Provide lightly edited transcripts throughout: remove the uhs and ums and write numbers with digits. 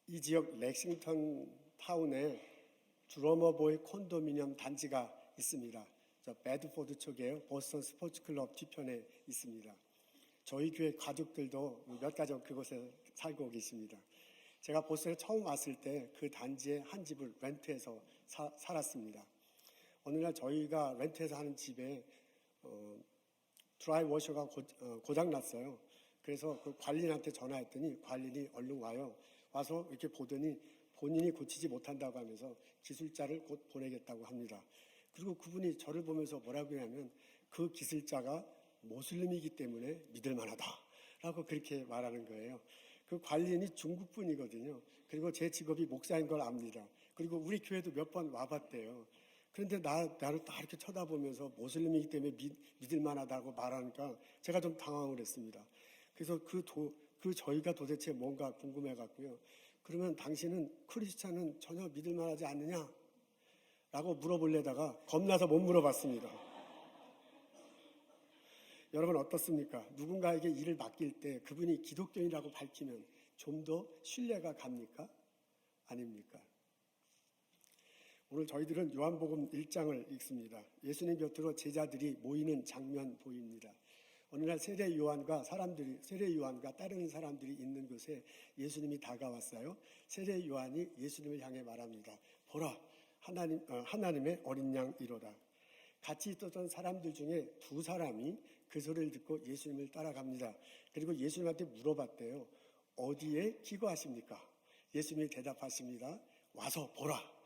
이 지역 렉싱턴 타운에 드러머보이 콘도미니엄 단지가 있습니다. 저 배드포드 쪽에 보스턴 스포츠클럽 뒤편에 있습니다. 저희 교회 가족들도 몇 가족 그곳에 살고 계십니다. 제가 보스턴에 처음 왔을 때 그 단지의 한 집을 렌트해서 살았습니다. 어느 날 저희가 렌트해서 하는 집에 드라이워셔가 고장났어요. 그래서 그 관리인한테 전화했더니 관리인이 얼른 와서 이렇게 보더니 본인이 고치지 못한다고 하면서 기술자를 곧 보내겠다고 합니다. 그리고 그분이 저를 보면서 뭐라고 하냐면 그 기술자가 모슬림이기 때문에 믿을 만하다라고 그렇게 말하는 거예요. 그 관리인이 중국 분이거든요. 그리고 제 직업이 목사인 걸 압니다. 그리고 우리 교회도 몇 번 와봤대요. 그런데 나를 딱 이렇게 쳐다보면서 모슬림이기 때문에 믿을 만하다고 말하니까 제가 좀 당황을 했습니다. 그래서 저희가 도대체 뭔가 궁금해 갖고요. 그러면 당신은 크리스찬은 전혀 믿을 만하지 않느냐? 라고 물어보려다가 겁나서 못 물어봤습니다. 여러분 어떻습니까? 누군가에게 일을 맡길 때 그분이 기독교인이라고 밝히면 좀 더 신뢰가 갑니까? 아닙니까? 오늘 저희들은 요한복음 1장을 읽습니다. 예수님 곁으로 제자들이 모이는 장면 보입니다. 어느 날 세례 요한과 따르는 사람들이 있는 곳에 예수님이 다가왔어요. 세례 요한이 예수님을 향해 말합니다. 보라, 하나님의 어린 양이로다. 같이 있었던 사람들 중에 두 사람이 그 소리를 듣고 예수님을 따라갑니다. 그리고 예수님한테 물어봤대요. 어디에 기거하십니까? 예수님이 대답하십니다. 와서 보라.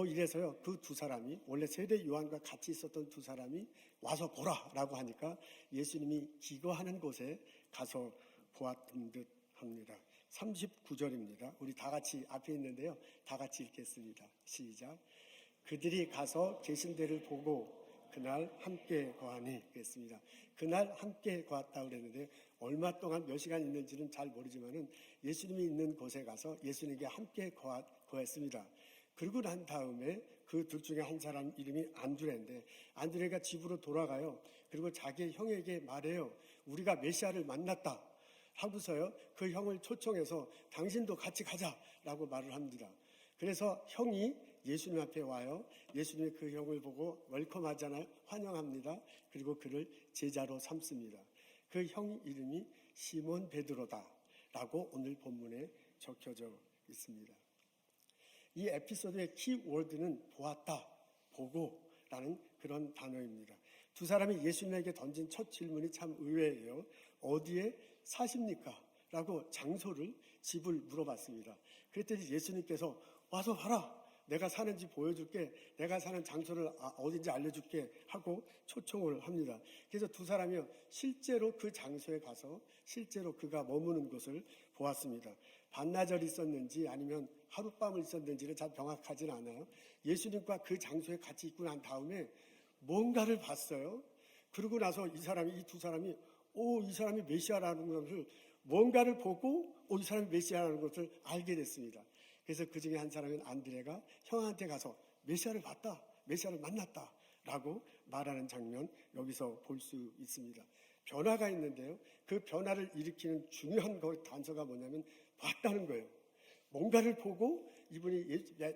이래서요, 그 두 사람이, 원래 세례 요한과 같이 있었던 두 사람이 와서 보라 라고 하니까 예수님이 기거하는 곳에 가서 보았던 듯 합니다. 39절입니다. 우리 다 같이 앞에 있는데요. 다 같이 읽겠습니다. 시작. 그들이 가서 계신 데를 보고 그날 함께 거하니 그랬습니다. 그날 함께 거했다고 그랬는데 얼마 동안 몇 시간 있는지는 잘 모르지만은 예수님이 있는 곳에 가서 예수님께 함께 거했습니다. 그러고 난 다음에 그 둘 중에 한 사람 이름이 안드레인데 안드레가 집으로 돌아가요. 그리고 자기 형에게 말해요. 우리가 메시아를 만났다 하고서요. 그 형을 초청해서 당신도 같이 가자라고 말을 합니다. 그래서 형이 예수님 앞에 와요. 예수님이 그 형을 보고 웰컴하잖아요. 환영합니다. 그리고 그를 제자로 삼습니다. 그 형 이름이 시몬 베드로다라고 오늘 본문에 적혀져 있습니다. 이 에피소드의 키워드는 보았다, 보고라는 그런 단어입니다. 두 사람이 예수님에게 던진 첫 질문이 참 의외예요. 어디에 사십니까? 라고 장소를, 집을 물어봤습니다. 그랬더니 예수님께서 와서 봐라. 내가 사는지 보여줄게. 내가 사는 장소를 어딘지 알려줄게 하고 초청을 합니다. 그래서 두 사람이 실제로 그 장소에 가서 실제로 그가 머무는 곳을 보았습니다. 반나절 있었는지 아니면 하룻밤을 있었는지는 잘 명확하진 않아요. 예수님과 그 장소에 같이 있고 난 다음에 뭔가를 봤어요. 그러고 나서 이 두 사람이 이 사람이 메시아라는 것을 뭔가를 보고 이 사람이 메시아라는 것을 알게 됐습니다. 그래서 그 중에 한 사람인 안드레가 형한테 가서 메시아를 봤다, 메시아를 만났다 라고 말하는 장면 여기서 볼 수 있습니다. 변화가 있는데요. 그 변화를 일으키는 중요한 단서가 뭐냐면 봤다는 거예요. 뭔가를 보고 이분이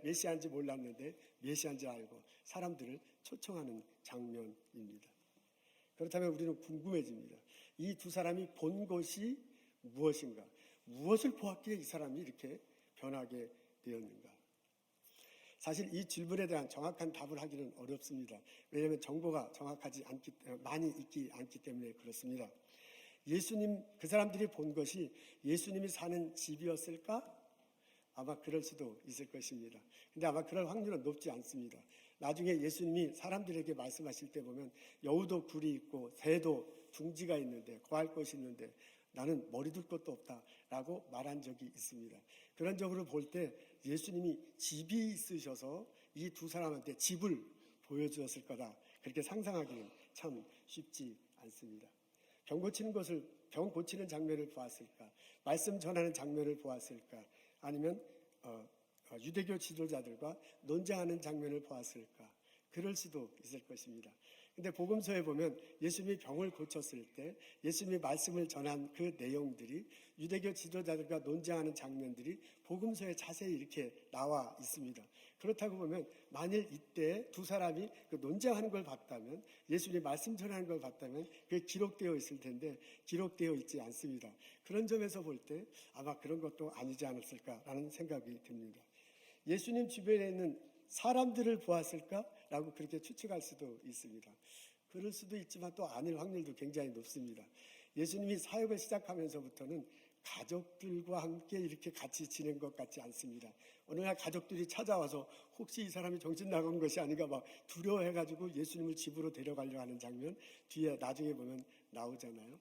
메시아인지 몰랐는데 메시아인지 알고 사람들을 초청하는 장면입니다. 그렇다면 우리는 궁금해집니다. 이 두 사람이 본 것이 무엇인가? 무엇을 보았기에 이 사람이 이렇게 변하게 되었는가? 사실 이 질문에 대한 정확한 답을 하기는 어렵습니다. 왜냐하면 정보가 많이 있지 않기 때문에 그렇습니다. 그 사람들이 본 것이 예수님이 사는 집이었을까? 아마 그럴 수도 있을 것입니다. 근데 아마 그럴 확률은 높지 않습니다. 나중에 예수님이 사람들에게 말씀하실 때 보면 여우도 굴이 있고 새도 둥지가 있는데 거할 것이 있는데 나는 머리 둘 것도 없다라고 말한 적이 있습니다. 그런 적으로 볼 때 예수님이 집이 있으셔서 이 두 사람한테 집을 보여주었을 거다. 그렇게 상상하기는 참 쉽지 않습니다. 병 고치는 장면을 보았을까? 말씀 전하는 장면을 보았을까? 아니면 유대교 지도자들과 논쟁하는 장면을 보았을까? 그럴 수도 있을 것입니다. 근데 복음서에 보면 예수님이 병을 고쳤을 때 예수님이 말씀을 전한 그 내용들이 유대교 지도자들과 논쟁하는 장면들이 복음서에 자세히 이렇게 나와 있습니다. 그렇다고 보면 만일 이때 두 사람이 그 논쟁하는 걸 봤다면, 예수님이 말씀 전하는 걸 봤다면 그게 기록되어 있을 텐데 기록되어 있지 않습니다. 그런 점에서 볼 때 아마 그런 것도 아니지 않았을까라는 생각이 듭니다. 예수님 주변에 있는 사람들을 보았을까라고 그렇게 추측할 수도 있습니다. 그럴 수도 있지만 또 아닐 확률도 굉장히 높습니다. 예수님이 사역을 시작하면서부터는 가족들과 함께 이렇게 같이 지낸 것 같지 않습니다. 어느 날 가족들이 찾아와서 혹시 이 사람이 정신 나간 것이 아닌가 막 두려워해가지고 예수님을 집으로 데려가려고 하는 장면 뒤에 나중에 보면 나오잖아요.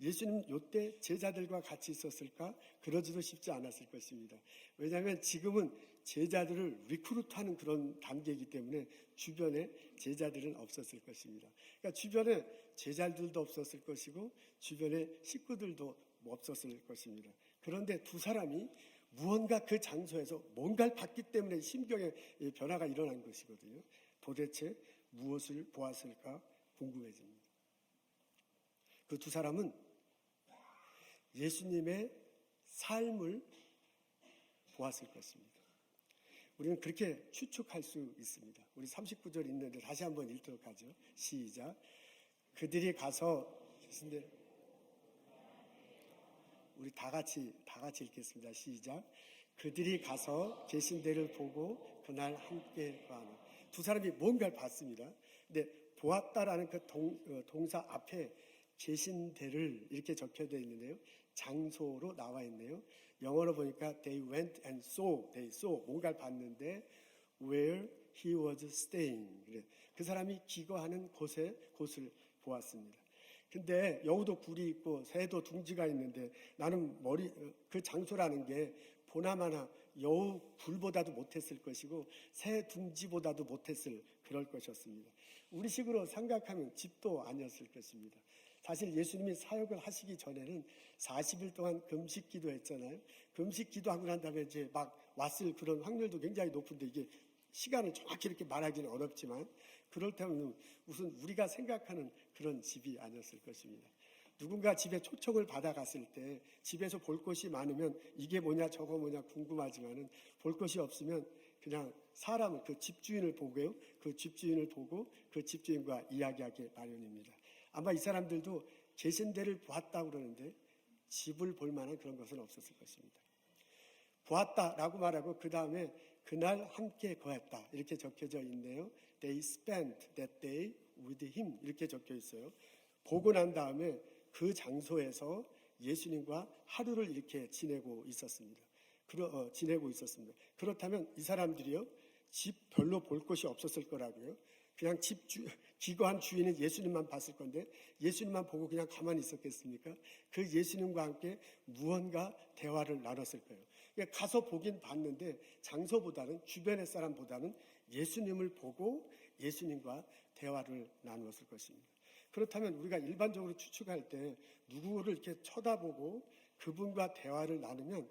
예수님 이때 제자들과 같이 있었을까? 그러지도 쉽지 않았을 것입니다. 왜냐하면 지금은 제자들을 리크루트하는 그런 단계이기 때문에 주변에 제자들은 없었을 것입니다. 그러니까 주변에 제자들도 없었을 것이고 주변에 식구들도 없었을 것입니다. 그런데 두 사람이 무언가 그 장소에서 뭔가를 봤기 때문에 심경의 변화가 일어난 것이거든요. 도대체 무엇을 보았을까 궁금해집니다. 그 두 사람은 예수님의 삶을 보았을 것입니다. 우리는 그렇게 추측할 수 있습니다. 우리 39절 있는데 다시 한번 읽도록 하죠. 시작. 그들이 가서 우리 다 같이 읽겠습니다. 시작. 그들이 가서 계신 데를 보고 그날 함께 가는. 두 사람이 뭔가를 봤습니다. 근데 보았다라는 그 동사 앞에 계신 데를 이렇게 적혀져 있는데요. 장소로 나와 있네요. 영어로 보니까 they went and saw, they saw 뭔가를 봤는데 where he was staying. 그 사람이 기거하는 곳을 보았습니다. 근데 여우도 굴이 있고 새도 둥지가 있는데 나는 그 장소라는 게 보나마나 여우 굴보다도 못했을 것이고 새 둥지보다도 못했을 그럴 것이었습니다. 우리식으로 생각하면 집도 아니었을 것입니다. 사실 예수님이 사역을 하시기 전에는 40일 동안 금식 기도했잖아요. 금식 기도하고 난 다음에 이제 막 왔을 그런 확률도 굉장히 높은데 이게 시간을 정확히 이렇게 말하기는 어렵지만 그럴 때는 무슨 우리가 생각하는 그런 집이 아니었을 것입니다. 누군가 집에 초청을 받아갔을 때 집에서 볼 것이 많으면 이게 뭐냐 저거 뭐냐 궁금하지만은 볼 것이 없으면 그냥 사람을 그 집주인을 보고요. 그 집주인을 보고 그 집주인과 이야기하기 마련입니다. 아마 이 사람들도 계신 데를 보았다고 그러는데 집을 볼 만한 그런 것은 없었을 것입니다. 보았다라고 말하고 그 다음에 그날 함께 거했다 이렇게 적혀져 있네요. They spent that day with him 이렇게 적혀 있어요. 보고 난 다음에 그 장소에서 예수님과 하루를 이렇게 지내고 있었습니다. 그렇다면 이 사람들이요 집 별로 볼 곳이 없었을 거라고요. 그냥 기거한 주인은 예수님만 봤을 건데 예수님만 보고 그냥 가만히 있었겠습니까? 그 예수님과 함께 무언가 대화를 나눴을 거예요. 그러니까 가서 보긴 봤는데 장소보다는 주변의 사람보다는 예수님을 보고 예수님과 대화를 나누었을 것입니다. 그렇다면 우리가 일반적으로 추측할 때 누구를 이렇게 쳐다보고 그분과 대화를 나누면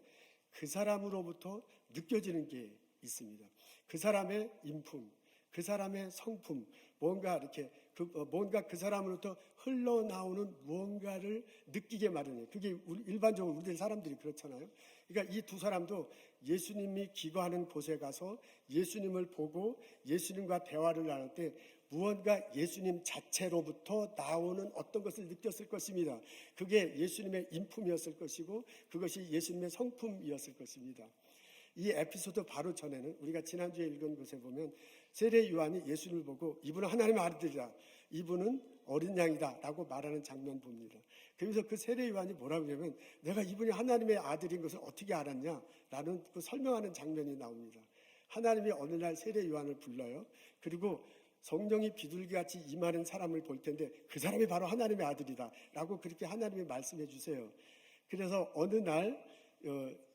그 사람으로부터 느껴지는 게 있습니다. 그 사람의 인품, 그 사람의 성품, 뭔가 그 사람으로부터 흘러나오는 무언가를 느끼게 마련해요. 그게 일반적으로 우리 사람들이 그렇잖아요. 그러니까 이 두 사람도 예수님이 기거하는 곳에 가서 예수님을 보고 예수님과 대화를 나눌 때 무언가 예수님 자체로부터 나오는 어떤 것을 느꼈을 것입니다. 그게 예수님의 인품이었을 것이고 그것이 예수님의 성품이었을 것입니다. 이 에피소드 바로 전에는 우리가 지난주에 읽은 곳에 보면 세례 요한이 예수님을 보고 이분은 하나님의 아들이다. 이분은 어린 양이다 라고 말하는 장면 봅니다. 그래서 그 세례 요한이 뭐라고 하냐면 내가 이분이 하나님의 아들인 것을 어떻게 알았냐 라는 그 설명하는 장면이 나옵니다. 하나님이 어느 날 세례 요한을 불러요. 그리고 성령이 비둘기같이 임하는 사람을 볼 텐데 그 사람이 바로 하나님의 아들이다 라고 그렇게 하나님이 말씀해 주세요. 그래서 어느 날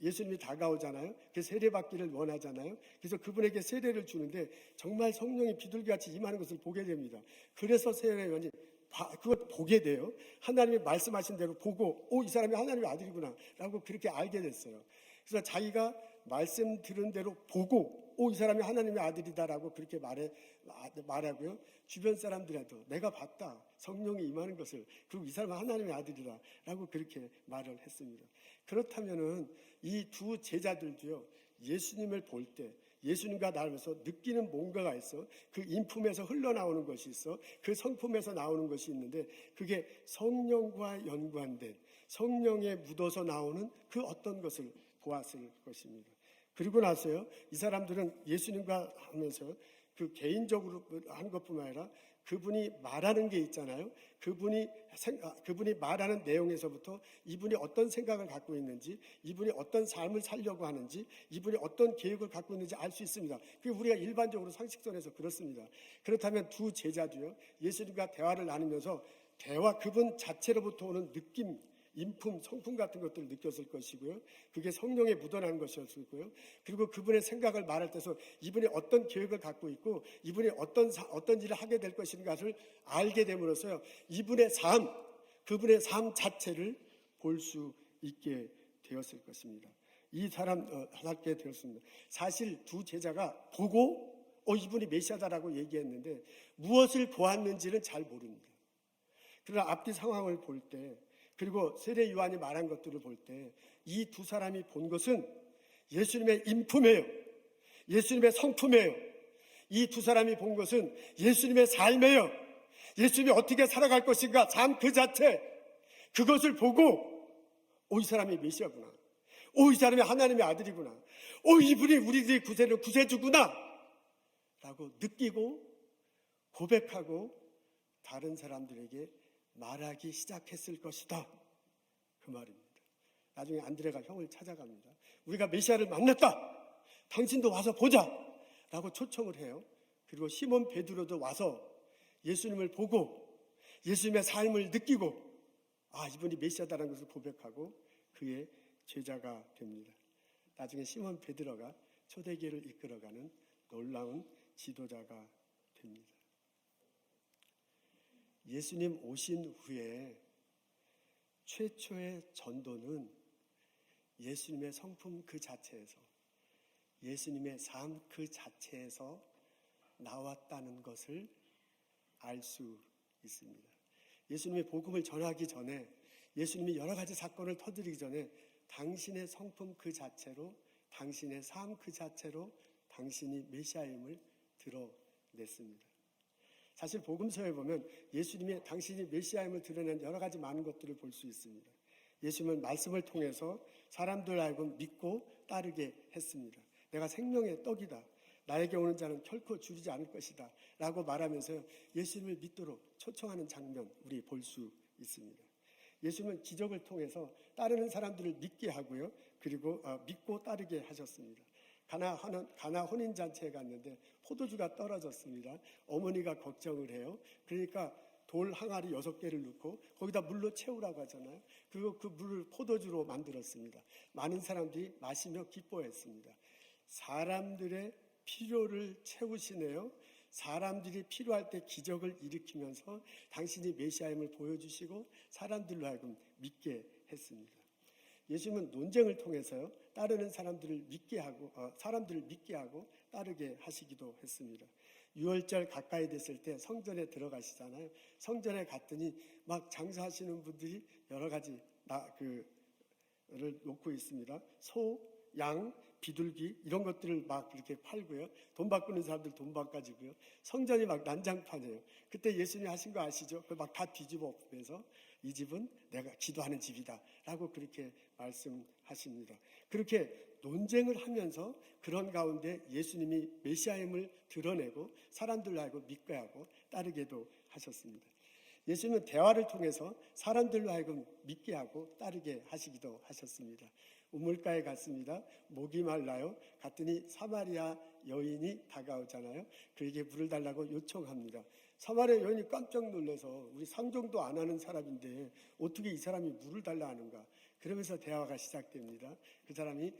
예수님이 다가오잖아요. 그 세례받기를 원하잖아요. 그래서 그분에게 세례를 주는데 정말 성령이 비둘기같이 임하는 것을 보게 됩니다. 그래서 세례요한이 그걸 보게 돼요. 하나님이 말씀하신 대로 보고 이 사람이 하나님의 아들이구나 라고 그렇게 알게 됐어요. 그래서 자기가 말씀 들은 대로 보고 이 사람이 하나님의 아들이다라고 그렇게 말하고요. 주변 사람들한테 내가 봤다. 성령이 임하는 것을. 그리고 이 사람은 하나님의 아들이다라고 그렇게 말을 했습니다. 그렇다면은 이 두 제자들도요. 예수님을 볼 때 예수님과 나누면서 느끼는 뭔가가 있어. 그 인품에서 흘러나오는 것이 있어. 그 성품에서 나오는 것이 있는데 그게 성령과 연관된 성령에 묻어서 나오는 그 어떤 것을 보았을 것입니다. 그리고 나서요. 이 사람들은 예수님과 하면서 그 개인적으로 한 것뿐만 아니라 그분이 말하는 게 있잖아요. 그분이 말하는 내용에서부터 이분이 어떤 생각을 갖고 있는지, 이분이 어떤 삶을 살려고 하는지, 이분이 어떤 계획을 갖고 있는지 알 수 있습니다. 그게 우리가 일반적으로 상식선에서 그렇습니다. 그렇다면 두 제자도요, 예수님과 대화를 나누면서 그분 자체로부터 오는 느낌, 인품, 성품 같은 것들을 느꼈을 것이고요. 그게 성령에 묻어나는 것이었을 거고요. 그리고 그분의 생각을 말할 때서 이분이 어떤 계획을 갖고 있고 이분이 어떤 일을 하게 될 것인가를 알게 됨으로써 그분의 삶 자체를 볼 수 있게 되었을 것입니다. 이 사람 하게 되었습니다. 사실 두 제자가 보고 이분이 메시아다라고 얘기했는데 무엇을 보았는지는 잘 모릅니다. 그러나 앞뒤 상황을 볼 때 그리고 세례 요한이 말한 것들을 볼 때 이 두 사람이 본 것은 예수님의 인품이에요. 예수님의 성품이에요. 이 두 사람이 본 것은 예수님의 삶이에요. 예수님이 어떻게 살아갈 것인가 삶 그 자체 그것을 보고 이 사람이 메시아구나. 이 사람이 하나님의 아들이구나. 이분이 우리들의 구세주구나 라고 느끼고 고백하고 다른 사람들에게 말하기 시작했을 것이다. 그 말입니다. 나중에 안드레가 형을 찾아갑니다. 우리가 메시아를 만났다. 당신도 와서 보자. 라고 초청을 해요. 그리고 시몬 베드로도 와서 예수님을 보고 예수님의 삶을 느끼고 이분이 메시아다라는 것을 고백하고 그의 제자가 됩니다. 나중에 시몬 베드로가 초대교회를 이끌어가는 놀라운 지도자가 됩니다. 예수님 오신 후에 최초의 전도는 예수님의 성품 그 자체에서 예수님의 삶 그 자체에서 나왔다는 것을 알 수 있습니다. 예수님의 복음을 전하기 전에 예수님이 여러 가지 사건을 터뜨리기 전에 당신의 성품 그 자체로 당신의 삶 그 자체로 당신이 메시아임을 드러냈습니다. 사실 복음서에 보면 예수님이 당신이 메시아임을 드러낸 여러 가지 많은 것들을 볼 수 있습니다. 예수님은 말씀을 통해서 사람들 하여금 믿고 따르게 했습니다. 내가 생명의 떡이다. 나에게 오는 자는 결코 줄이지 않을 것이다. 라고 말하면서 예수님을 믿도록 초청하는 장면 우리 볼 수 있습니다. 예수님은 기적을 통해서 따르는 사람들을 믿게 하고요. 그리고 믿고 따르게 하셨습니다. 가나 혼인잔치에 갔는데 포도주가 떨어졌습니다. 어머니가 걱정을 해요. 그러니까 돌 항아리 6개를 넣고 거기다 물로 채우라고 하잖아요. 그리고 그 물을 포도주로 만들었습니다. 많은 사람들이 마시며 기뻐했습니다. 사람들의 필요를 채우시네요. 사람들이 필요할 때 기적을 일으키면서 당신이 메시아임을 보여주시고 사람들로 하여금 믿게 했습니다. 예수님은 논쟁을 통해서요. 따르는 사람들을 믿게 하고 따르게 하시기도 했습니다. 6월절 가까이 됐을 때 성전에 들어가시잖아요. 성전에 갔더니 막 장사하시는 분들이 여러 가지 를 놓고 있습니다. 소, 양, 비둘기 이런 것들을 막 이렇게 팔고요. 돈 바꾸는 사람들 돈 바꿔주고요. 성전이 막 난장판이에요. 그때 예수님이 하신 거 아시죠? 그걸 막 다 뒤집어 엎으면서 이 집은 내가 기도하는 집이다 라고 그렇게 말씀하십니다. 그렇게 논쟁을 하면서 그런 가운데 예수님이 메시아임을 드러내고 사람들로 하여금 믿게 하고 따르게도 하셨습니다. 예수님은 대화를 통해서 사람들로 하여금 믿게 하고 따르게 하시기도 하셨습니다. 우물가에 갔습니다. 목이 말라요. 갔더니 사마리아 여인이 다가오잖아요. 그에게 물을 달라고 요청합니다. 사마리아 여인이 깜짝 놀라서 우리 상종도 안 하는 사람인데 어떻게 이 사람이 물을 달라 하는가. 그러면서 대화가 시작됩니다. 그 사람이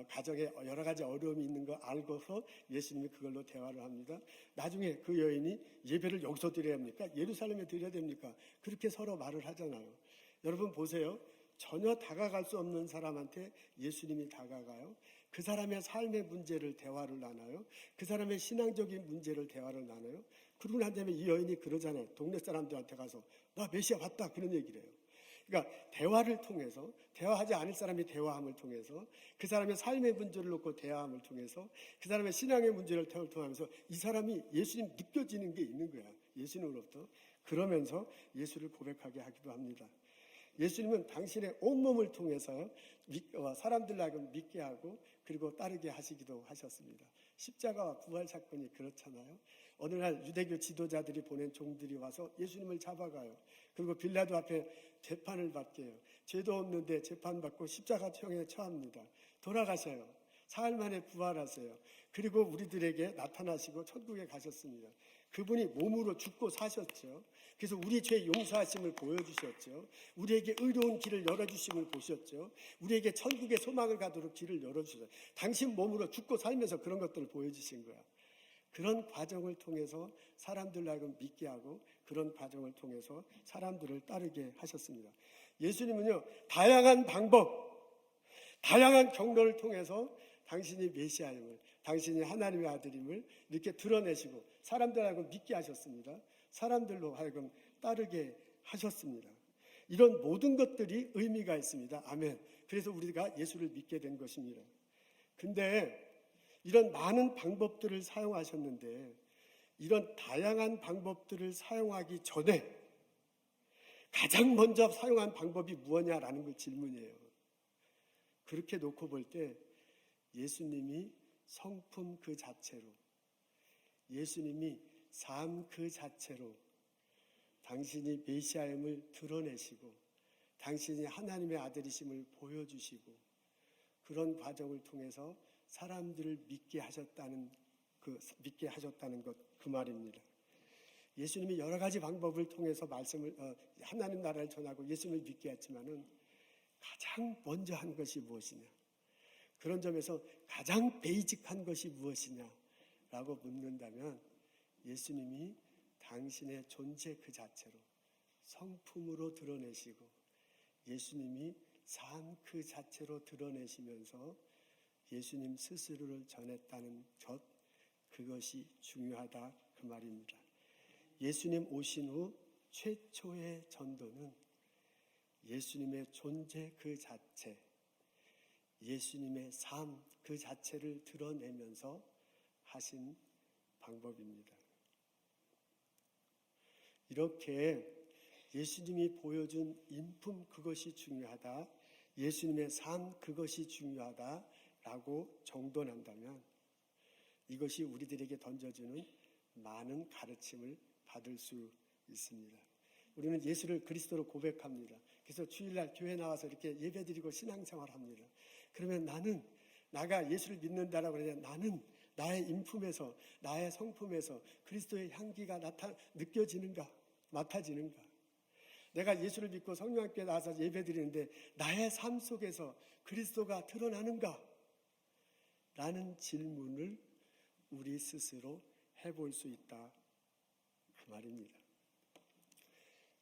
가정에 여러 가지 어려움이 있는 거 알고서 예수님이 그걸로 대화를 합니다. 나중에 그 여인이 예배를 여기서 드려야 합니까? 예루살렘에 드려야 됩니까? 그렇게 서로 말을 하잖아요. 여러분 보세요. 전혀 다가갈 수 없는 사람한테 예수님이 다가가요. 그 사람의 삶의 문제를 대화를 나눠요. 그 사람의 신앙적인 문제를 대화를 나눠요. 그러고 난 다음에 이 여인이 그러잖아요. 동네 사람들한테 가서 나 메시아 왔다 그런 얘기를 해요. 그러니까 대화를 통해서, 대화하지 않을 사람이 대화함을 통해서, 그 사람의 삶의 문제를 놓고 대화함을 통해서, 그 사람의 신앙의 문제를 통하면서 이 사람이 예수님 느껴지는 게 있는 거야. 예수님으로부터. 그러면서 예수를 고백하게 하기도 합니다. 예수님은 당신의 온몸을 통해서 사람들을 하여금 믿게 하고 그리고 따르게 하시기도 하셨습니다. 십자가와 부활 사건이 그렇잖아요. 어느 날 유대교 지도자들이 보낸 종들이 와서 예수님을 잡아가요. 그리고 빌라도 앞에 재판을 받게 해요. 죄도 없는데 재판받고 십자가형에 처합니다. 돌아가셔요. 사흘 만에 부활하세요. 그리고 우리들에게 나타나시고 천국에 가셨습니다. 그분이 몸으로 죽고 사셨죠. 그래서 우리 죄 용서하심을 보여주셨죠. 우리에게 의로운 길을 열어주심을 보셨죠. 우리에게 천국의 소망을 가도록 길을 열어주셨어요. 당신 몸으로 죽고 살면서 그런 것들을 보여주신 거야. 그런 과정을 통해서 사람들을 하여금 믿게 하고 그런 과정을 통해서 사람들을 따르게 하셨습니다. 예수님은요, 다양한 방법, 다양한 경로를 통해서 당신이 메시아임을, 당신이 하나님의 아들임을 이렇게 드러내시고 사람들 하여금 믿게 하셨습니다. 사람들로 하여금 따르게 하셨습니다. 이런 모든 것들이 의미가 있습니다. 아멘. 그래서 우리가 예수를 믿게 된 것입니다. 근데 이런 많은 방법들을 사용하셨는데 이런 다양한 방법들을 사용하기 전에 가장 먼저 사용한 방법이 무엇냐라는 걸 질문이에요. 그렇게 놓고 볼 때 예수님이 성품 그 자체로, 예수님이 삶 그 자체로 당신이 메시아임을 드러내시고 당신이 하나님의 아들이심을 보여주시고 그런 과정을 통해서 사람들을 믿게 하셨다는 것, 그 말입니다. 예수님이 여러 가지 방법을 통해서 하나님 나라를 전하고 예수님을 믿게 했지만은 가장 먼저 한 것이 무엇이냐? 그런 점에서 가장 베이직한 것이 무엇이냐라고 묻는다면 예수님이 당신의 존재 그 자체로 성품으로 드러내시고 예수님이 삶 그 자체로 드러내시면서 예수님 스스로를 전했다는 것, 그것이 중요하다 그 말입니다. 예수님 오신 후 최초의 전도는 예수님의 존재 그 자체, 예수님의 삶 그 자체를 드러내면서 하신 방법입니다. 이렇게 예수님이 보여준 인품 그것이 중요하다, 예수님의 삶 그것이 중요하다라고 정돈한다면 이것이 우리들에게 던져주는 많은 가르침을 받을 수 있습니다. 우리는 예수를 그리스도로 고백합니다. 그래서 주일날 교회 나와서 이렇게 예배드리고 신앙생활합니다. 그러면 나가 예수를 믿는다라고 그러면 나는 나의 인품에서, 나의 성품에서 그리스도의 향기가 느껴지는가, 맡아지는가? 내가 예수를 믿고 성령학교에 나와서 예배드리는데 나의 삶 속에서 그리스도가 드러나는가? 라는 질문을 우리 스스로 해볼 수 있다 그 말입니다.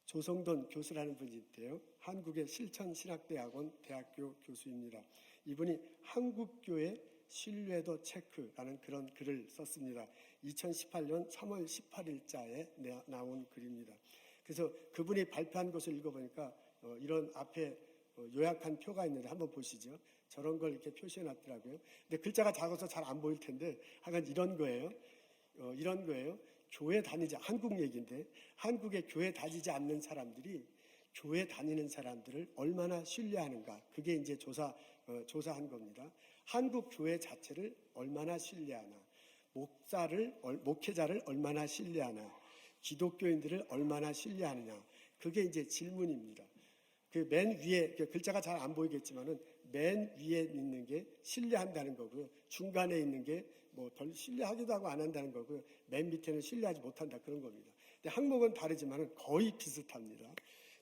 조성돈 교수라는 분이 있대요. 한국의 실천신학대학원 대학교 교수입니다. 이분이 한국교회 신뢰도 체크라는 그런 글을 썼습니다. 2018년 3월 18일자에 나온 글입니다. 그래서 그분이 발표한 것을 읽어보니까 이런 앞에 요약한 표가 있는데 한번 보시죠. 저런 걸 이렇게 표시해놨더라고요. 근데 글자가 작아서 잘 안 보일 텐데 하여간 이런 거예요. 교회 한국 얘기인데 한국에 교회 다니지 않는 사람들이 교회 다니는 사람들을 얼마나 신뢰하는가. 그게 이제 조사한 겁니다. 한국 교회 자체를 얼마나 신뢰하나, 목회자를 얼마나 신뢰하나, 기독교인들을 얼마나 신뢰하느냐. 그게 이제 질문입니다. 그 맨 위에, 글자가 잘 안 보이겠지만은 맨 위에 있는 게 신뢰한다는 거고요. 중간에 있는 게 뭐 덜 신뢰하기도 하고 안 한다는 거고요. 맨 밑에는 신뢰하지 못한다 그런 겁니다. 근데 항목은 다르지만은 거의 비슷합니다.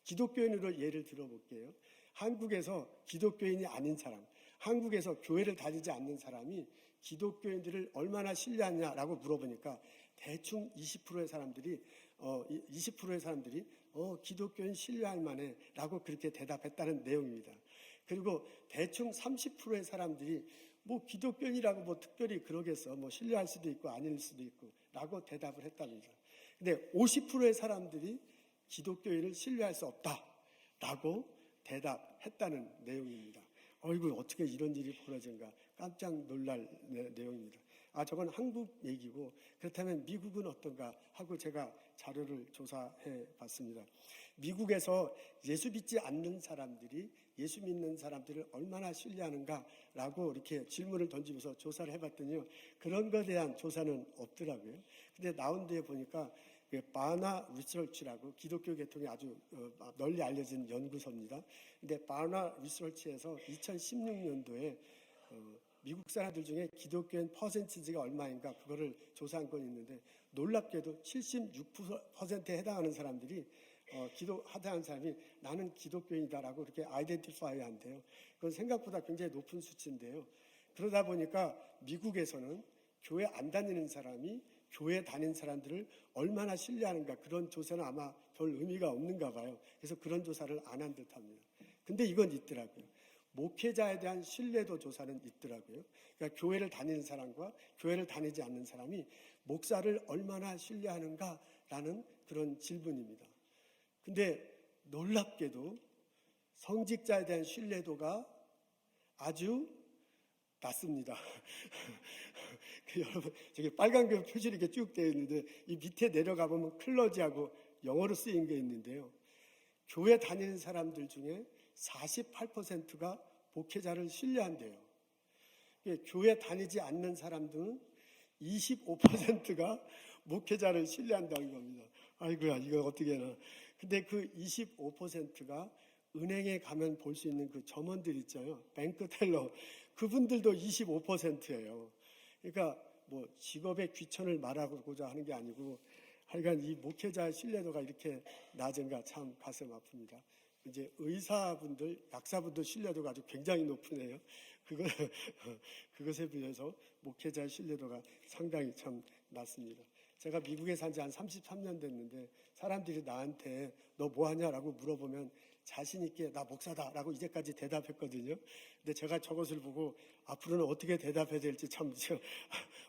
기독교인으로 예를 들어볼게요. 한국에서 기독교인이 아닌 사람, 한국에서 교회를 다니지 않는 사람이 기독교인들을 얼마나 신뢰하냐라고 물어보니까 대충 20%의 사람들이 기독교인 신뢰할 만해 라고 그렇게 대답했다는 내용입니다. 그리고 대충 30%의 사람들이 뭐 기독교인이라고 뭐 특별히 그러겠어, 뭐 신뢰할 수도 있고 아닐 수도 있고 라고 대답을 했답니다. 근데 50%의 사람들이 기독교인을 신뢰할 수 없다 라고 대답했다는 내용입니다. 어이구, 어떻게 이런 일이 벌어진가 깜짝 놀랄 내용입니다. 저건 한국 얘기고, 그렇다면 미국은 어떤가 하고 제가 자료를 조사해 봤습니다. 미국에서 예수 믿지 않는 사람들이 예수 믿는 사람들을 얼마나 신뢰하는가라고 이렇게 질문을 던지면서 조사를 해봤더니요, 그런 것에 대한 조사는 없더라고요. 근데 나온 데에 보니까 바나 리서치라고 기독교 계통이 아주 널리 알려진 연구소입니다. 근데 바나 리서치에서 2016년도에 미국 사람들 중에 기독교인 퍼센티지가 얼마인가 그거를 조사한 건 있는데, 놀랍게도 76%에 해당하는 사람들이 해당하는 사람이 나는 기독교인이다라고 이렇게 아이덴티파이 한대요. 그건 생각보다 굉장히 높은 수치인데요. 그러다 보니까 미국에서는 교회 안 다니는 사람이 교회 다니는 사람들을 얼마나 신뢰하는가, 그런 조사는 아마 별 의미가 없는가 봐요. 그래서 그런 조사를 안 한 듯합니다. 근데 이건 있더라고요. 목회자에 대한 신뢰도 조사는 있더라고요. 그러니까 교회를 다니는 사람과 교회를 다니지 않는 사람이 목사를 얼마나 신뢰하는가라는 그런 질문입니다. 근데 놀랍게도 성직자에 대한 신뢰도가 아주 낮습니다. 여러분, 저기 빨간 표시 이렇게 쭉 되어 있는데, 이 밑에 내려가 보면 클러지하고 영어로 쓰인 게 있는데요. 교회 다니는 사람들 중에 48%가 목회자를 신뢰한대요. 교회 다니지 않는 사람들은 25%가 목회자를 신뢰한다는 겁니다. 아이고야, 이거 어떻게 하나. 근데 그 25%가 은행에 가면 볼 수 있는 그 점원들 있잖아요. 뱅크 텔러. 그분들도 25%예요. 그러니까 뭐 직업의 귀천을 말하고자 하는 게 아니고, 하여간 이 목회자의 신뢰도가 이렇게 낮은가 참 가슴 아픕니다. 이제 의사분들, 약사분들 신뢰도가 아주 굉장히 높으네요. 그것에 비해서 목회자의 신뢰도가 상당히 참 낮습니다. 제가 미국에 산 지 한 33년 됐는데, 사람들이 나한테 너 뭐 하냐라고 물어보면 자신 있게 나 목사다라고 이제까지 대답했거든요. 근데 제가 저것을 보고 앞으로는 어떻게 대답해야 될지 참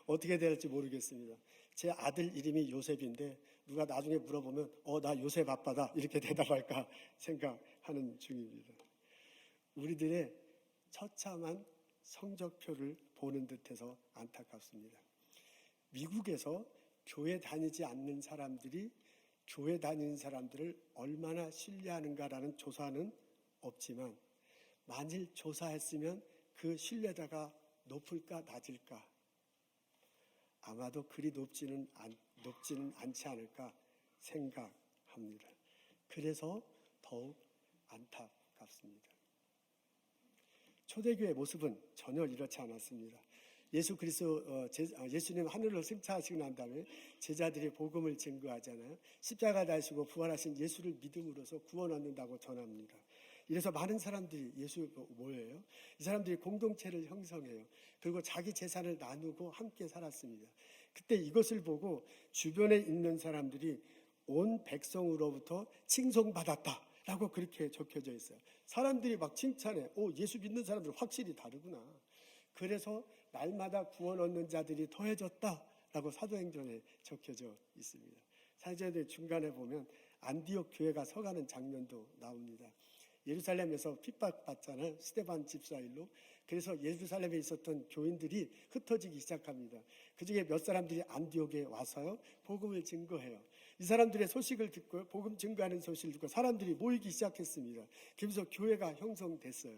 어떻게 해야 될지 모르겠습니다. 제 아들 이름이 요셉인데 누가 나중에 물어보면 나 요셉 아빠다 이렇게 대답할까 생각하는 중입니다. 우리들의 처참한 성적표를 보는 듯해서 안타깝습니다. 미국에서 교회 다니지 않는 사람들이 교회 다니는 사람들을 얼마나 신뢰하는가라는 조사는 없지만, 만일 조사했으면 그 신뢰도가 높을까 낮을까? 아마도 그리 높지는 않지 않을까 생각합니다. 그래서 더욱 안타깝습니다. 초대교회 모습은 전혀 이렇지 않았습니다. 예수 그리스도 예수님 하늘로 승차하시고 난 다음에 제자들이 복음을 증거하잖아요. 십자가 달시고 부활하신 예수를 믿음으로써 구원 얻는다고 전합니다. 이래서 많은 사람들이 예수 모여요. 이 사람들이 공동체를 형성해요. 그리고 자기 재산을 나누고 함께 살았습니다. 그때 이것을 보고 주변에 있는 사람들이 온 백성으로부터 칭송받았다라고 그렇게 적혀져 있어요. 사람들이 막 칭찬해. 예수 믿는 사람들 확실히 다르구나. 그래서 날마다 구원 얻는 자들이 더해졌다라고 사도행전에 적혀져 있습니다. 사도행전 중간에 보면 안디옥 교회가 서가는 장면도 나옵니다. 예루살렘에서 핍박받잖아요. 스데반 집사 일로. 그래서 예루살렘에 있었던 교인들이 흩어지기 시작합니다. 그중에 몇 사람들이 안디옥에 와서요, 복음을 증거해요. 이 사람들의 소식을 듣고, 복음 증거하는 소식을 듣고 사람들이 모이기 시작했습니다. 그래서 교회가 형성됐어요.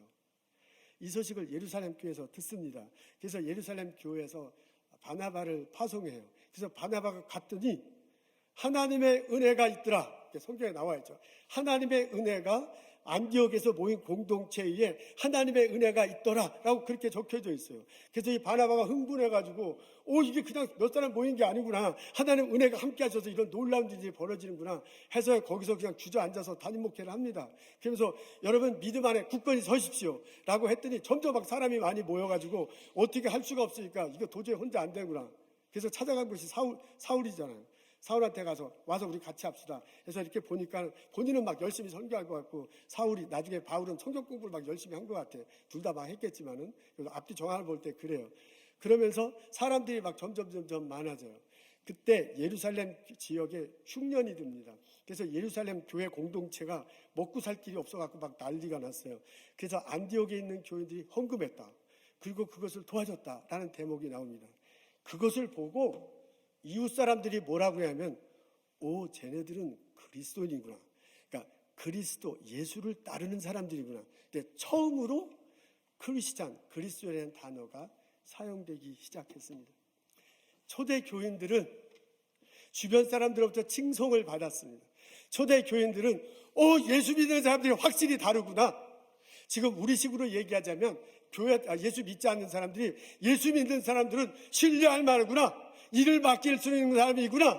이 소식을 예루살렘 교회에서 듣습니다. 그래서 예루살렘 교회에서 바나바를 파송해요. 그래서 바나바가 갔더니 하나님의 은혜가 있더라. 성경에 나와 있죠. 하나님의 은혜가 안디옥에서 모인 공동체에 하나님의 은혜가 있더라라고 그렇게 적혀져 있어요. 그래서 이 바나바가 흥분해가지고 이게 그냥 몇 사람 모인 게 아니구나. 하나님 은혜가 함께 하셔서 이런 놀라운 일이 벌어지는구나 해서 거기서 그냥 주저앉아서 담임 목회를 합니다. 그러면서 여러분 믿음 안에 굳건히 서십시오 라고 했더니 점점 막 사람이 많이 모여가지고 어떻게 할 수가 없으니까 이거 도저히 혼자 안 되구나. 그래서 찾아간 것이 사울이잖아요. 사울한테 와서 우리 같이 합시다. 그래서 이렇게 보니까 본인은 막 열심히 선교할 것 같고 사울이 나중에 바울은 성경 공부를 막 열심히 한 것 같아. 둘 다 막 했겠지만은 앞뒤 정황을 볼 때 그래요. 그러면서 사람들이 막 점점 많아져요. 그때 예루살렘 지역에 흉년이 듭니다. 그래서 예루살렘 교회 공동체가 먹고 살 길이 없어갖고 막 난리가 났어요. 그래서 안디옥에 있는 교인들이 헌금했다. 그리고 그것을 도와줬다라는 대목이 나옵니다. 그것을 보고 이웃 사람들이 뭐라고 하냐면, 오, 쟤네들은 그리스도인이구나. 그러니까 그리스도, 예수를 따르는 사람들이구나. 근데 처음으로 크리스찬, 그리스도라는 단어가 사용되기 시작했습니다. 초대 교인들은 주변 사람들로부터 칭송을 받았습니다. 초대 교인들은 예수 믿는 사람들이 확실히 다르구나. 지금 우리식으로 얘기하자면 예수 믿지 않는 사람들이 예수 믿는 사람들은 신뢰할 만하구나. 일을 맡길 수 있는 사람이구나.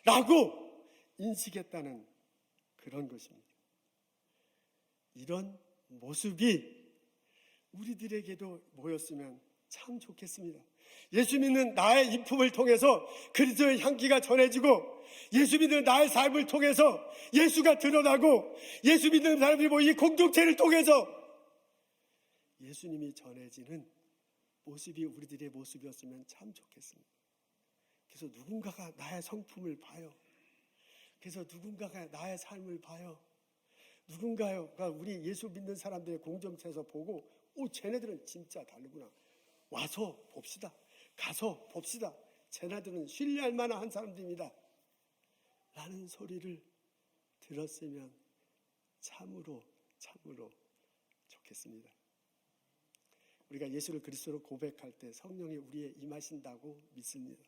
라고 인식했다는 그런 것입니다. 이런 모습이 우리들에게도 모였으면 참 좋겠습니다. 예수 믿는 나의 인품을 통해서 그리스도의 향기가 전해지고, 예수 믿는 나의 삶을 통해서 예수가 드러나고, 예수 믿는 사람들이 이 공동체를 통해서 예수님이 전해지는 모습이 우리들의 모습이었으면 참 좋겠습니다. 그래서 누군가가 나의 성품을 봐요. 그래서 누군가가 나의 삶을 봐요. 누군가가 우리 예수 믿는 사람들의 공동체에서 보고, 쟤네들은 진짜 다르구나. 와서 봅시다. 가서 봅시다. 쟤네들은 신뢰할 만한 사람들입니다. 라는 소리를 들었으면 참으로 좋겠습니다. 우리가 예수를 그리스도로 고백할 때 성령이 우리에 임하신다고 믿습니다.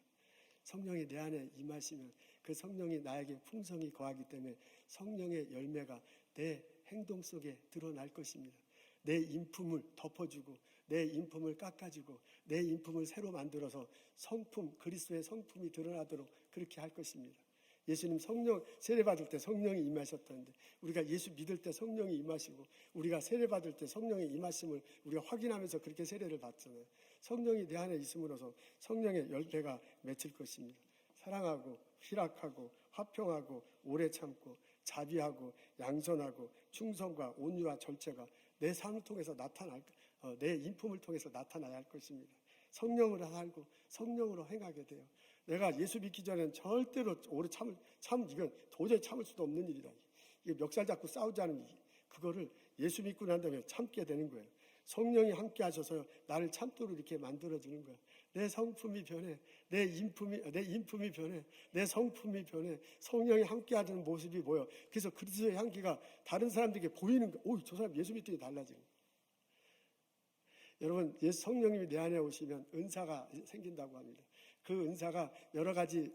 성령이 내 안에 임하시면 그 성령이 나에게 풍성히 거하기 때문에 성령의 열매가 내 행동 속에 드러날 것입니다. 내 인품을 덮어주고, 내 인품을 깎아주고, 내 인품을 새로 만들어서 그리스도의 성품이 드러나도록 그렇게 할 것입니다. 예수님 성령 세례받을 때 성령이 임하셨다는데, 우리가 예수 믿을 때 성령이 임하시고, 우리가 세례받을 때 성령의 임하심을 우리가 확인하면서 그렇게 세례를 받잖아요. 성령이 내 안에 있음으로써 성령의 열매가 맺힐 것입니다. 사랑하고 희락하고 화평하고 오래 참고 자비하고 양선하고 충성과 온유와 절제가 내 삶을 통해서 내 인품을 통해서 나타나야 할 것입니다. 성령으로 살고 성령으로 행하게 돼요. 내가 예수 믿기 전에는 절대로 오래 이건 도저히 참을 수도 없는 일이다. 이게 멱살 잡고 싸우자는 그거를 예수 믿고 난 다음에 참게 되는 거예요. 성령이 함께 하셔서 나를 참도록 이렇게 만들어주는 거야. 내 성품이 변해. 내 인품이 변해. 내 성품이 변해. 성령이 함께 하는 모습이 보여. 그래서 그리스도의 향기가 다른 사람들에게 보이는 거야. 저 사람 예수 믿더니 달라지는 거야. 여러분, 성령님이 내 안에 오시면 은사가 생긴다고 합니다. 그 은사가 여러 가지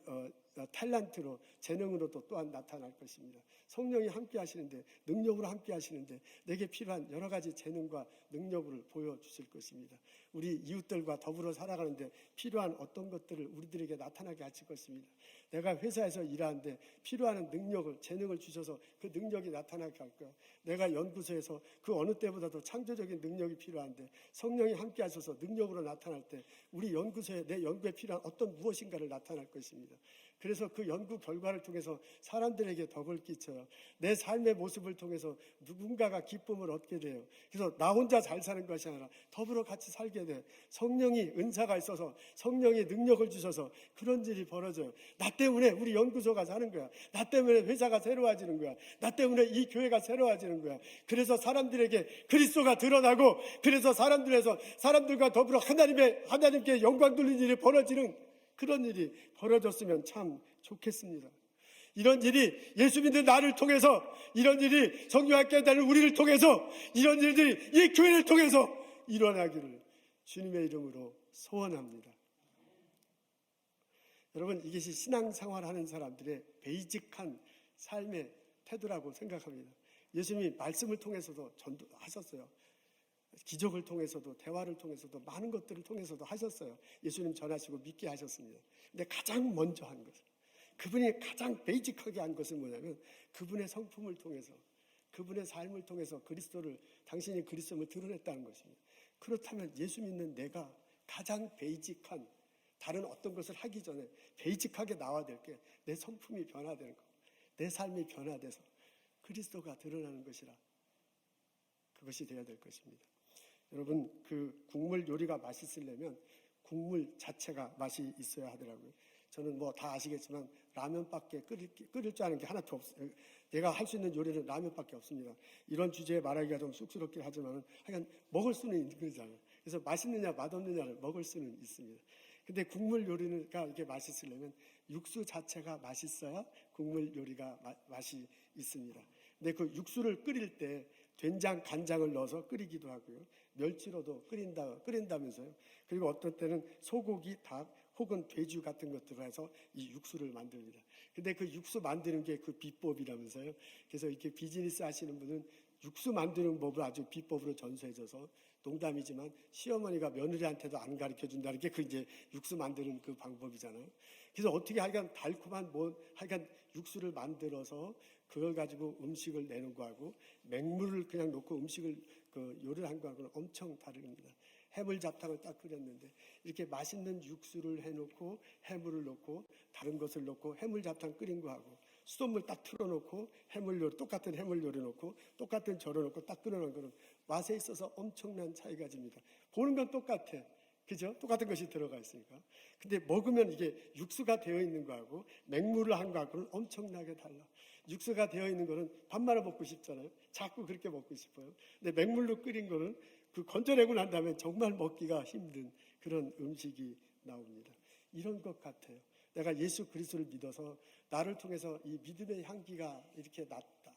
탤런트로, 재능으로도 또한 나타날 것입니다. 성령이 함께 하시는데, 능력으로 함께 하시는데 내게 필요한 여러 가지 재능과 능력을 보여주실 것입니다. 우리 이웃들과 더불어 살아가는데 필요한 어떤 것들을 우리들에게 나타나게 하실 것입니다. 내가 회사에서 일하는데 필요한 능력을, 재능을 주셔서 그 능력이 나타나게 할 거야. 내가 연구소에서 그 어느 때보다도 창조적인 능력이 필요한데 성령이 함께 하셔서 능력으로 나타날 때 우리 연구소에 내 연구에 필요한 어떤 무엇인가를 나타날 것입니다. 그래서 그 연구 결과를 통해서 사람들에게 덕을 끼쳐요. 내 삶의 모습을 통해서 누군가가 기쁨을 얻게 돼요. 그래서 나 혼자 잘 사는 것이 아니라 더불어 같이 살게 돼. 성령이 은사가 있어서 성령이 능력을 주셔서 그런 일이 벌어져요. 나 때문에 우리 연구소가 사는 거야. 나 때문에 회사가 새로워지는 거야. 나 때문에 이 교회가 새로워지는 거야. 그래서 사람들에게 그리스도가 드러나고, 그래서 사람들과 더불어 하나님께 영광 돌리는 일이 벌어지는 그런 일이 벌어졌으면 참 좋겠습니다. 이런 일이 예수 믿는 나를 통해서, 이런 일이 성령학교에 다니는 우리를 통해서, 이런 일들이 이 교회를 통해서 일어나기를 주님의 이름으로 소원합니다. 여러분, 이것이 신앙생활하는 사람들의 베이직한 삶의 태도라고 생각합니다. 예수님이 말씀을 통해서도 전도하셨어요. 기적을 통해서도, 대화를 통해서도, 많은 것들을 통해서도 하셨어요. 예수님 전하시고 믿게 하셨습니다. 근데 가장 먼저 한 것은, 그분이 가장 베이직하게 한 것은 뭐냐면, 그분의 성품을 통해서, 그분의 삶을 통해서 당신이 그리스도를 드러냈다는 것입니다. 그렇다면 예수 믿는 내가 가장 베이직한 다른 어떤 것을 하기 전에 베이직하게 나와야 될 게 내 성품이 변화되는 거, 내 삶이 변화돼서 그리스도가 드러나는 것이라 그것이 되어야 될 것입니다. 여러분, 그 국물 요리가 맛있으려면 국물 자체가 맛이 있어야 하더라고요. 저는 뭐 다 아시겠지만 라면밖에 끓일 줄 아는 게 하나도 없어요. 내가 할 수 있는 요리는 라면밖에 없습니다. 이런 주제에 말하기가 좀 쑥스럽긴 하지만 하여간 먹을 수는 있는 거잖아요. 그래서 맛있느냐 맛없느냐를 먹을 수는 있습니다. 근데 국물 요리가 이게 맛있으려면 육수 자체가 맛있어야 국물 요리가 맛이 있습니다. 근데 그 육수를 끓일 때 된장, 간장을 넣어서 끓이기도 하고요. 멸치로도 끓인다면서요. 그리고 어떤 때는 소고기, 닭 혹은 돼지 같은 것들을 해서 이 육수를 만듭니다. 근데 그 육수 만드는 게 그 비법이라면서요. 그래서 이렇게 비즈니스 하시는 분은 육수 만드는 법을 아주 비법으로 전수해줘서 농담이지만 시어머니가 며느리한테도 안 가르쳐 준다는 게 그 이제 육수 만드는 그 방법이잖아요. 그래서 어떻게 하여간 달콤한 하여간 육수를 만들어서 그걸 가지고 음식을 내는 거하고 맹물을 그냥 놓고 음식을 요리를 한 거하고는 엄청 다릅니다. 해물잡탕을 딱 끓였는데 이렇게 맛있는 육수를 해놓고 해물을 넣고 다른 것을 넣고 해물잡탕 끓인 거하고 수돗물 딱 틀어놓고 똑같은 해물 요리 놓고 똑같은 절여 놓고 딱 끓여놓은 거는 맛에 있어서 엄청난 차이가 집니다. 보는 건 똑같아. 그죠? 똑같은 것이 들어가 있으니까. 근데 먹으면 이게 육수가 되어 있는 거하고 맹물을 한 거하고는 엄청나게 달라. 육수가 되어 있는 거는 밥 말아 먹고 싶잖아요. 자꾸 그렇게 먹고 싶어요. 근데 맹물로 끓인 거는 그 건져내고 난 다음에 정말 먹기가 힘든 그런 음식이 나옵니다. 이런 것 같아요. 내가 예수 그리스도를 믿어서 나를 통해서 이 믿음의 향기가 이렇게 났다.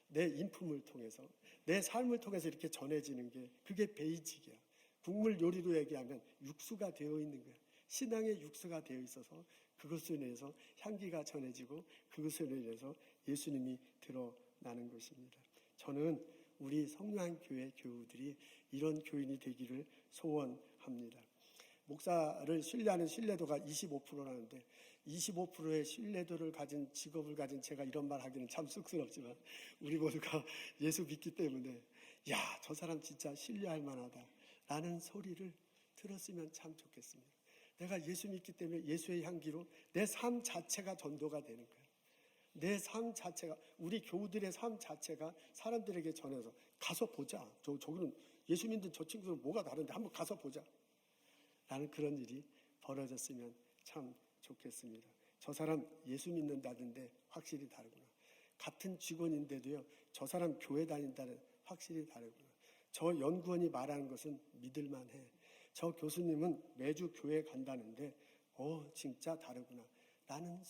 내 인품을 통해서, 내 삶을 통해서 이렇게 전해지는 게 그게 베이직이야. 국물 요리로 얘기하면 육수가 되어 있는 거야. 신앙의 육수가 되어 있어서 그것으로 인해서 향기가 전해지고 그것으로 인해서 예수님이 드러나는 것입니다. 저는 우리 성령교회 교우들이 이런 교인이 되기를 소원합니다. 목사를 신뢰하는 신뢰도가 25%라는데 25%의 신뢰도를 가진 직업을 가진 제가 이런 말 하기는 참 쑥스럽지만 우리 모두가 예수 믿기 때문에 야, 저 사람 진짜 신뢰할 만하다 라는 소리를 들었으면 참 좋겠습니다. 내가 예수 믿기 때문에 예수의 향기로 내 삶 자체가 전도가 되는 거예요. 내 삶 자체가, 우리 교우들의 삶 자체가 사람들에게 전해서 가서 보자. 저거는 예수 믿는 저 친구들은 뭐가 다른데 한번 가서 보자. 라는 그런 일이 벌어졌으면 참 좋겠습니다. 저 사람 예수 믿는다던데 확실히 다르구나. 같은 직원인데도요, 저 사람 교회 다닌다는 확실히 다르구나. 저 연구원이 말하는 것은 믿을만해. 저 교수님은 매주 교회 간다는데 진짜 다르구나. 라는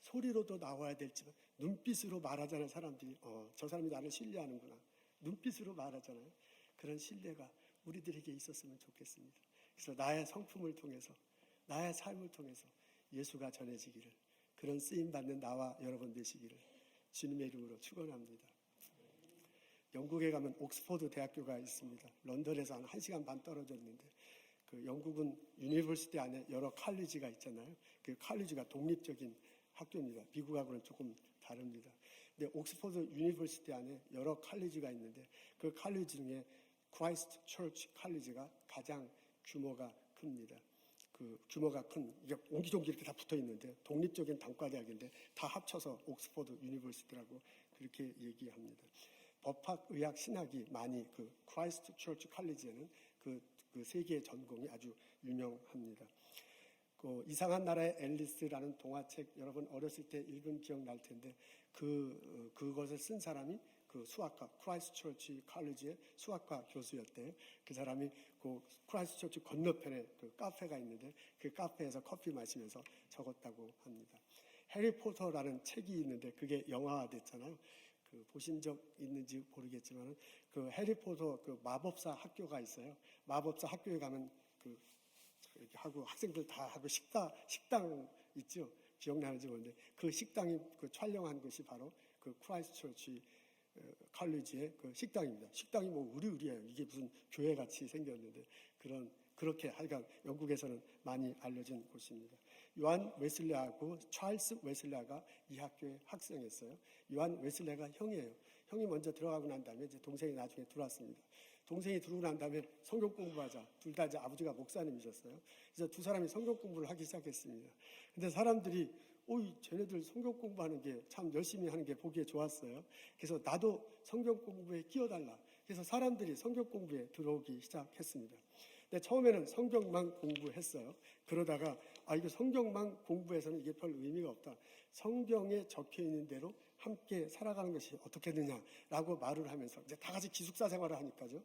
소리로도 나와야 될지만 눈빛으로 말하잖아요. 사람들이 저 사람이 나를 신뢰하는구나. 눈빛으로 말하잖아요. 그런 신뢰가 우리들에게 있었으면 좋겠습니다. 그래서 나의 성품을 통해서 나의 삶을 통해서 예수가 전해지기를, 그런 쓰임받는 나와 여러분 되시기를 주님의 이름으로 축원합니다. 영국에 가면 옥스퍼드 대학교가 있습니다. 런던에서 한 1시간 반 떨어져 있는데 그 영국은 유니버시티 안에 여러 칼리지가 있잖아요. 그 칼리지가 독립적인 학교입니다. 미국하고는 조금 다릅니다. 근데 옥스퍼드 유니버시티 안에 여러 칼리지가 있는데 그 칼리지 중에 크라이스트 처치 칼리지가 가장 규모가 큽니다. 그 규모가 큰, 이게 옹기종기 이렇게 다 붙어 있는데 독립적인 단과대학인데 다 합쳐서 옥스퍼드 유니버시티라고 그렇게 얘기합니다. 법학, 의학, 신학이 많이 그 크라이스트 처치 칼리지에는 그 세계의 전공이 아주 유명합니다. 그 이상한 나라의 앨리스라는 동화책 여러분 어렸을 때 읽은 기억 날 텐데 그것을 쓴 사람이 그 수학과 크라이스트 처치 칼리지의 수학과 교수였대요. 그 사람이 그 크라이스트 처치 건너편에 그 카페가 있는데 그 카페에서 커피 마시면서 적었다고 합니다. 해리포터라는 책이 있는데 그게 영화화 됐잖아요. 그 보신 적 있는지 모르겠지만 그 해리포터 그 마법사 학교가 있어요. 마법사 학교에 가면 그 이렇게 하고 학생들 다 하고 식당 있죠. 기억나는지 모르는데 그 식당이 그 촬영한 것이 바로 그 크라이스트 처치 칼리지의 그 식당입니다. 식당이 뭐 우리예요. 이게 무슨 교회 같이 생겼는데 그렇게 하여간 영국에서는 많이 알려진 곳입니다. 요한 웨슬레하고 찰스 웨슬레가 이 학교의 학생이었어요. 요한 웨슬레가 형이에요. 형이 먼저 들어가고 난 다음에 이제 동생이 나중에 들어왔습니다. 동생이 들어오고 난 다음에 성경 공부하자. 둘 다 이제 아버지가 목사님이셨어요. 그래서 두 사람이 성경 공부를 하기 시작했습니다. 근데 사람들이 쟤네들 성경 공부하는 게 참 열심히 하는 게 보기에 좋았어요. 그래서 나도 성경 공부에 끼워달라. 그래서 사람들이 성경 공부에 들어오기 시작했습니다. 근데 처음에는 성경만 공부했어요. 그러다가 이거 성경만 공부해서는 이게 별 의미가 없다. 성경에 적혀 있는 대로 함께 살아가는 것이 어떻겠느냐라고 말을 하면서 이제 다 같이 기숙사 생활을 하니까죠.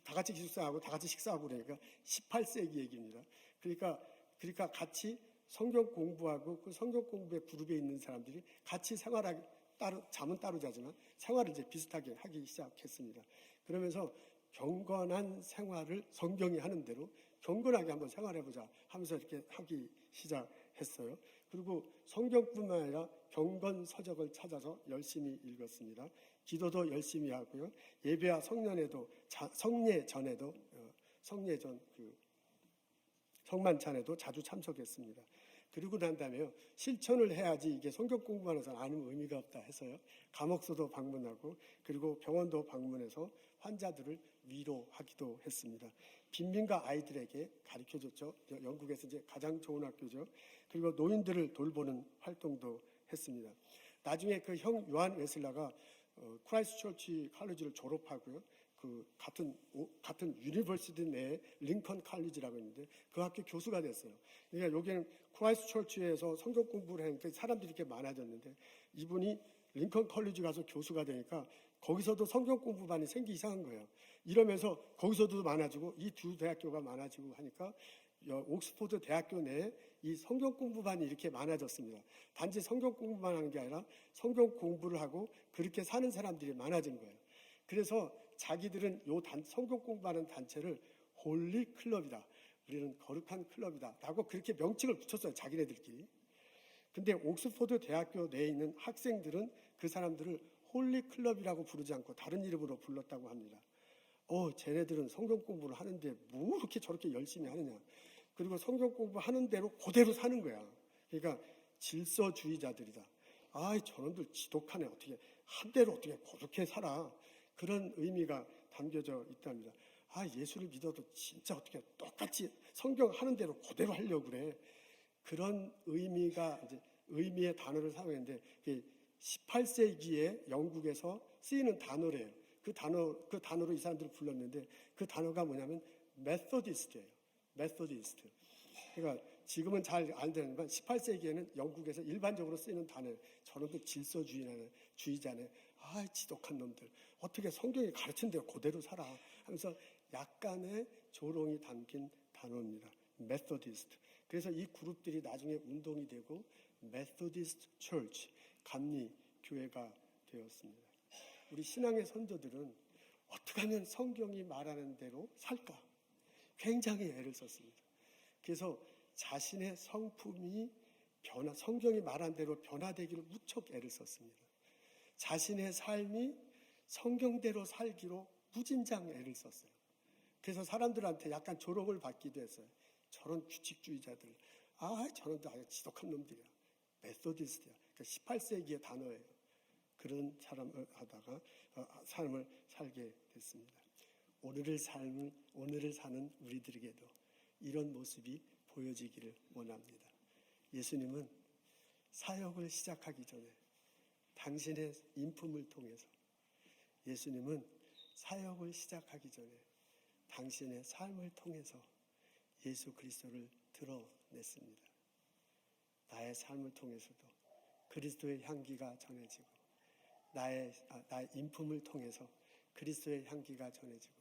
다 같이 기숙사하고 다 같이 식사하고 그러니까 18세기 얘기입니다. 그러니까 같이 성경 공부하고 그 성경 공부의 그룹에 있는 사람들이 같이 생활하기 잠은 따로 자지만 생활을 이제 비슷하게 하기 시작했습니다. 그러면서 경건한 생활을 성경이 하는 대로 경건하게 한번 생활해보자 하면서 이렇게 하기 시작했어요. 그리고 성경뿐만 아니라 경건 서적을 찾아서 열심히 읽었습니다. 기도도 열심히 하고요. 예배와 성만찬에도 자주 참석했습니다. 그리고 난 다음에요. 실천을 해야지 이게 성경 공부만 해서는 아무 의미가 없다 해서요. 감옥소도 방문하고 그리고 병원도 방문해서 환자들을 위로하기도 했습니다. 빈민가 아이들에게 가르쳐줬죠. 영국에서 이제 가장 좋은 학교죠. 그리고 노인들을 돌보는 활동도 했습니다. 나중에 그 형 요한 웨슬라가 크라이스트 처치 칼리지를 졸업하고요. 그 같은 유니버시티 내에 링컨 칼리지라고 있는데 그 학교 교수가 됐어요. 그러니까 여기는 크라이스트 처치에서 성경 공부를 하니까 사람들이 이렇게 많아졌는데 이분이 링컨 컬리지 가서 교수가 되니까 거기서도 성경 공부반이 생기기 시작한 거예요. 이러면서 거기서도 많아지고 이 두 대학교가 많아지고 하니까 옥스포드 대학교 내에 이 성경 공부반이 이렇게 많아졌습니다. 단지 성경 공부만 하는 게 아니라 성경 공부를 하고 그렇게 사는 사람들이 많아진 거예요. 그래서 자기들은 성경 공부하는 단체를 홀리 클럽이다. 우리는 거룩한 클럽이다. 라고 그렇게 명칭을 붙였어요. 자기네들끼리. 근데 옥스포드 대학교 내에 있는 학생들은 그 사람들을 홀리 클럽이라고 부르지 않고 다른 이름으로 불렀다고 합니다. 쟤네들은 성경 공부를 하는데 뭐 이렇게 저렇게 열심히 하느냐. 그리고 성경 공부하는 대로 그대로 사는 거야. 그러니까 질서주의자들이다. 저놈들 지독하네. 어떻게 한 대로 어떻게 그렇게 살아. 그런 의미가 담겨져 있답니다. 예수를 믿어도 진짜 어떻게 똑같이 성경 하는 대로 그대로 하려고 그래. 그런 의미의 단어를 사용했는데 18세기에 영국에서 쓰이는 단어래요. 그 단어로 이 사람들을 불렀는데 그 단어가 뭐냐면 메소디스트예요. 메소디스트. 그러니까 지금은 잘 안 되는 건 18세기에는 영국에서 일반적으로 쓰이는 단어예요. 저놈들 질서주의자네. 지독한 놈들. 어떻게 성경이 가르친 대로 그대로 살아. 하면서 약간의 조롱이 담긴 단어입니다. 메소디스트. 그래서 이 그룹들이 나중에 운동이 되고 메소디스트 처치, 감리 교회가 되었습니다. 우리 신앙의 선조들은 어떻게 하면 성경이 말하는 대로 살까? 굉장히 애를 썼습니다. 그래서 자신의 성품이 성경이 말한 대로 변화되기를 무척 애를 썼습니다. 자신의 삶이 성경대로 살기로 무진장 애를 썼어요. 그래서 사람들한테 약간 조롱을 받기도 했어요. 저런 규칙주의자들, 저런들 아주 지독한 놈들이야. 메소디스트야. 그러니까 18세기의 단어예요. 그런 사람을 하다가 삶을 살게 됐습니다. 오늘을 사는 우리들에게도 이런 모습이 보여지기를 원합니다. 예수님은 사역을 시작하기 전에 당신의 인품을 통해서 예수님은 사역을 시작하기 전에 당신의 삶을 통해서 예수 그리스도를 드러냈습니다. 나의 삶을 통해서도 그리스도의 향기가 전해지고 나의 인품을 통해서 그리스도의 향기가 전해지고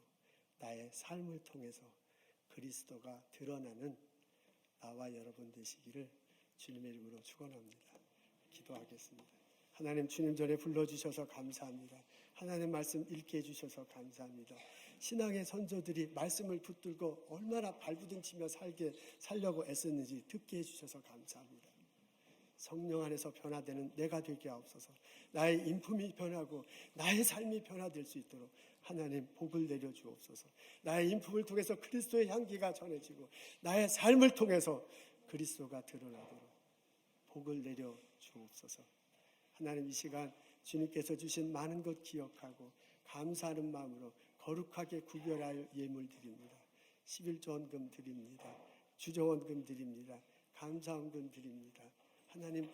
나의 삶을 통해서 그리스도가 드러나는 나와 여러분 되시기를 주님의 이름으로 축원합니다. 기도하겠습니다. 하나님, 주님 전에 불러주셔서 감사합니다. 하나님 말씀 읽게 해주셔서 감사합니다. 신앙의 선조들이 말씀을 붙들고 얼마나 발부둥치며 살려고 애썼는지 듣게 해주셔서 감사합니다. 성령 안에서 변화되는 내가 되게 하옵소서. 나의 인품이 변하고 나의 삶이 변화될 수 있도록 하나님 복을 내려 주옵소서. 나의 인품을 통해서 그리스도의 향기가 전해지고 나의 삶을 통해서 그리스도가 드러나도록 복을 내려 주옵소서. 하나님, 이 시간 주님께서 주신 많은 것 기억하고 감사하는 마음으로 거룩하게 구별할 예물 드립니다. 11조헌금 드립니다. 주정헌금 드립니다. 감사헌금 드립니다. 하나님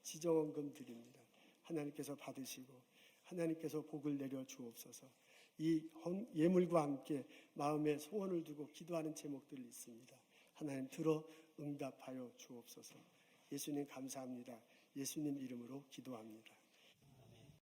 지정헌금 드립니다. 하나님께서 받으시고 하나님께서 복을 내려 주옵소서. 이 예물과 함께 마음에 소원을 두고 기도하는 제목들이 있습니다. 하나님 들어 응답하여 주옵소서. 예수님 감사합니다. 예수님 이름으로 기도합니다.